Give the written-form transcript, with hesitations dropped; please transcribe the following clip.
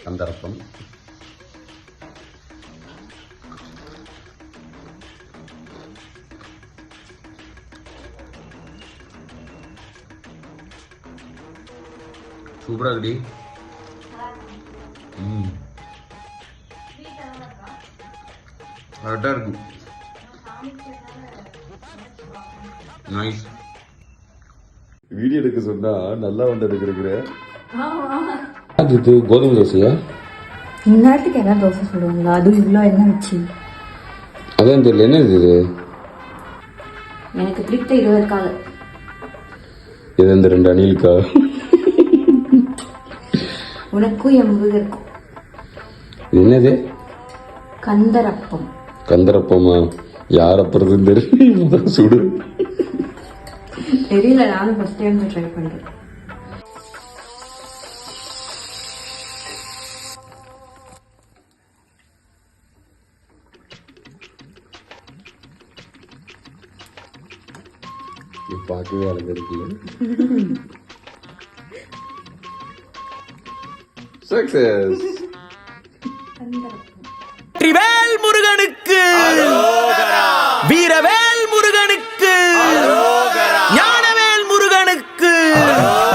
கந்தரப்பம். சூப்பரா இருக்குடி. கரெக்டா இருக்கு. நைஸ். வீடியோ எடுக்க சொன்னா நல்லா வந்து எடுக்கிற. அது கோதுமை தோசையா? இந்நேரத்துக்கு என்ன தோசை சொல்லுவாங்களா? அது இவ்வளோ என்ன வச்சு அதான் தெரியல. என்ன இது? எனக்கு பிடித்த 20 கால. இது இந்த 2 அணிலுக்கா? உனக்கும் என் முருகருக்கும். என்னது? கந்தரப்பம். கந்தரப்பமா? யார் அப்புறம் தெரியல. சுடு தெரியல, நானும் ஃபர்ஸ்ட் டைம் ட்ரை பண்றேன். பார்க்கவே அழகா இருக்குல்ல. சக்சஸ்.